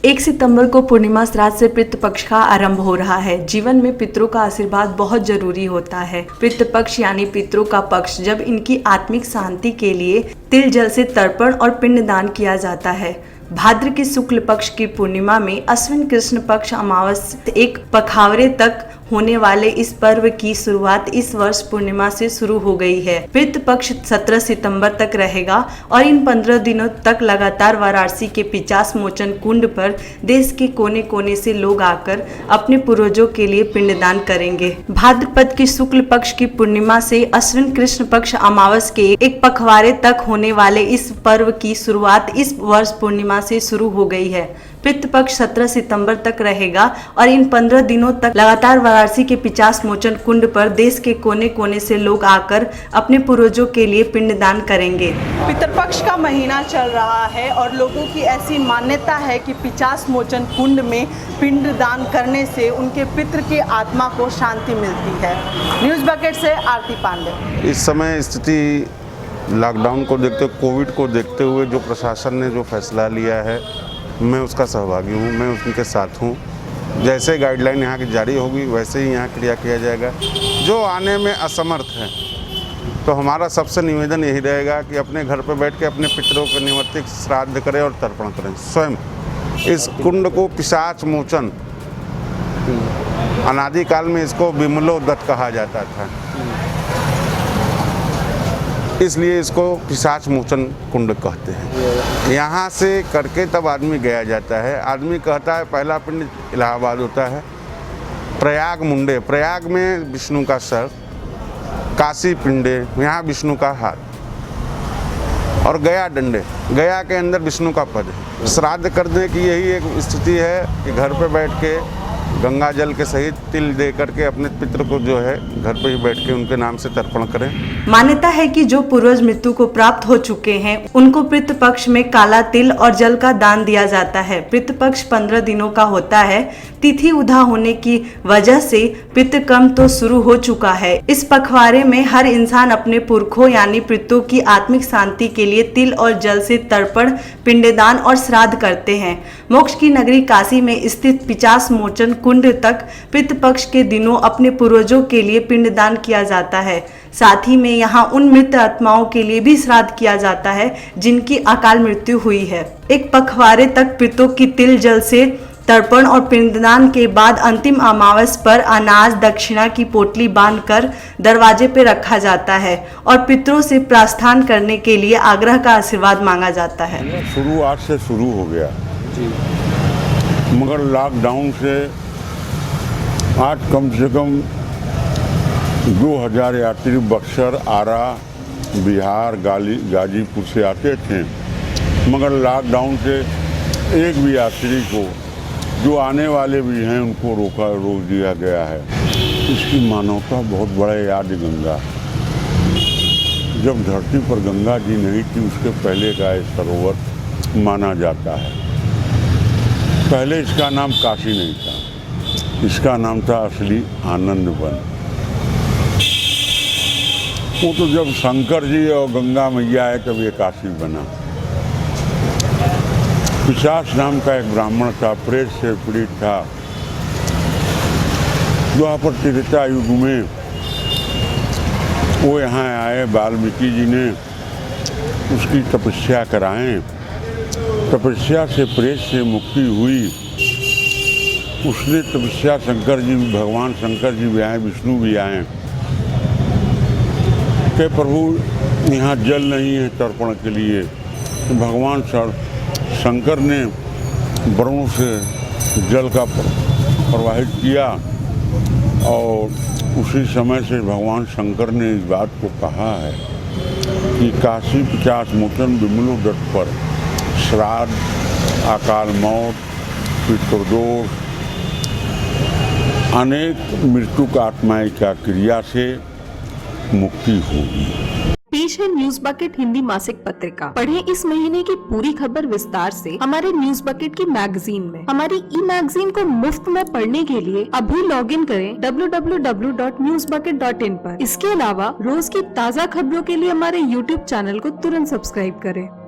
1 सितंबर को पूर्णिमा श्राद्ध से पितृपक्ष का आरंभ हो रहा है। जीवन में पितरों का आशीर्वाद बहुत जरूरी होता है। पितृपक्ष यानी पितरों का पक्ष, जब इनकी आत्मिक शांति के लिए तिल जल से तर्पण और पिंडदान किया जाता है। भाद्र के शुक्ल पक्ष की पूर्णिमा में अश्विन कृष्ण पक्ष अमावस्या एक पखावरे तक होने वाले इस पर्व की शुरुआत इस वर्ष पूर्णिमा से शुरू हो गई है। पितृ पक्ष 17 सितंबर तक रहेगा और इन 15 दिनों तक लगातार वाराणसी के 50 मोचन कुंड पर देश के कोने कोने से लोग आकर अपने पूर्वजों के लिए पिंडदान करेंगे। भाद्रपद की शुक्ल पक्ष की पूर्णिमा से अश्विन कृष्ण पक्ष अमावस्या के एक पखवाड़े तक होने वाले इस पर्व की शुरुआत इस वर्ष पूर्णिमा से शुरू हो गई है। पितृ पक्ष 17 सितंबर तक रहेगा और इन 15 दिनों तक लगातार वाराणसी के 50 मोचन कुंड पर देश के कोने कोने से लोग आकर अपने पूर्वजों के लिए पिंडदान करेंगे। पितृपक्ष का महीना चल रहा है और लोगों की ऐसी मान्यता है कि 50 मोचन कुंड में पिंडदान करने से उनके पितृ की आत्मा को शांति मिलती है। न्यूज़ बकेट से आरती पांडे। इस समय स्थिति लॉकडाउन को देखते, कोविड को देखते हुए जो प्रशासन ने जो फैसला लिया है, मैं उसका सहभागी हूँ, मैं उनके साथ हूँ। जैसे गाइडलाइन यहाँ की जारी होगी वैसे ही यहाँ क्रिया किया जाएगा। जो आने में असमर्थ हैं तो हमारा सबसे निवेदन यही रहेगा कि अपने घर पर बैठ के अपने पितरों के निवर्तिक श्राद्ध करें और तर्पण करें स्वयं। इस कुंड को पिशाच मोचन, अनादिकाल में इसको विमलोदत्त कहा जाता था, इसलिए इसको पिशाच मोचन कुंड कहते हैं। यहाँ से करके तब आदमी गया जाता है। आदमी कहता है पहला पिंड इलाहाबाद होता है, प्रयाग मुंडे, प्रयाग में विष्णु का सर, काशी पिंडे, यहाँ विष्णु का हाथ, और गया डंडे, गया के अंदर विष्णु का पद है। श्राद्ध करने की यही एक स्थिति है कि घर पे बैठ के गंगा जल के सहित तिल दे करके अपने पितृ को जो है घर पे ही बैठ के उनके नाम से तर्पण करें। मान्यता है कि जो पूर्वज मृत्यु को प्राप्त हो चुके हैं उनको पितृ पक्ष में काला तिल और जल का दान दिया जाता है। पितृ पक्ष 15 दिनों का होता है। तिथि उधा होने की वजह से पितृकर्म तो शुरू हो चुका है। इस पखवाड़े में हर इंसान अपने पुरखों यानी पितरों की आत्मिक शांति के लिए तिल और जल से तर्पण, पिंडदान और श्राद्ध करते हैं। मोक्ष की नगरी काशी में स्थित 50 मोचन कुंड तक पितृपक्ष के दिनों अपने पूर्वजों के लिए पिंडदान किया जाता है। साथ ही में यहाँ उन मृत आत्माओं के लिए भी श्राद्ध किया जाता है जिनकी अकाल मृत्यु हुई है। एक पखवाड़े तक पितरों की तिल जल से तर्पण और पिंडदान के बाद अंतिम अमावस्या पर अनाज दक्षिणा की पोटली बांधकर दरवाजे पे रखा जाता है और पितरों से प्रस्थान करने के लिए आग्रह का आशीर्वाद मांगा जाता है। शुरू आज से शुरू हो गया, मगर लॉकडाउन से आज कम से कम 2000 यात्री बक्सर, आरा, बिहार, गाजीपुर से आते थे, मगर लॉकडाउन से एक भी यात्री को, जो आने वाले भी हैं, उनको रोक दिया गया है। इसकी मानवता बहुत बड़ा याद गंगा। जब धरती पर गंगा जी नहीं थी उसके पहले का ये सरोवर माना जाता है। पहले इसका नाम काशी नहीं था, इसका नाम था असली आनंद वन। वो तो जब शंकर जी और गंगा मैया आए तब ये काशी बना। पिशाच नाम का एक ब्राह्मण था, प्रेत से पीड़ित था। द्वापर त्रेता युग में वो यहाँ आए, वाल्मीकि जी ने उसकी तपस्या कराएं। तपस्या से प्रेत से मुक्ति हुई। उसने तपस्या, शंकर जी, भगवान शंकर जी भी आए, विष्णु भी आए कि प्रभु यहाँ जल नहीं है तर्पण के लिए। तो भगवान शंकर ने वरुण से जल का प्रवाहित किया और उसी समय से भगवान शंकर ने इस बात को कहा है कि काशी 50 मोचन विमलोदत्त पर श्राद्ध, अकाल मौत, पितृदोष, अनेक मृत्यु का आत्माएं का क्रिया से मुक्ति होगी। पेश है न्यूज बकेट हिंदी मासिक पत्रिका। पढ़ें इस महीने की पूरी खबर विस्तार से हमारे न्यूज बकेट की मैगजीन में। हमारी ई मैगजीन को मुफ्त में पढ़ने के लिए अभी लॉगिन करें www.newsbucket.in पर। इसके अलावा रोज की ताज़ा खबरों के लिए हमारे YouTube चैनल को तुरंत सब्सक्राइब करें।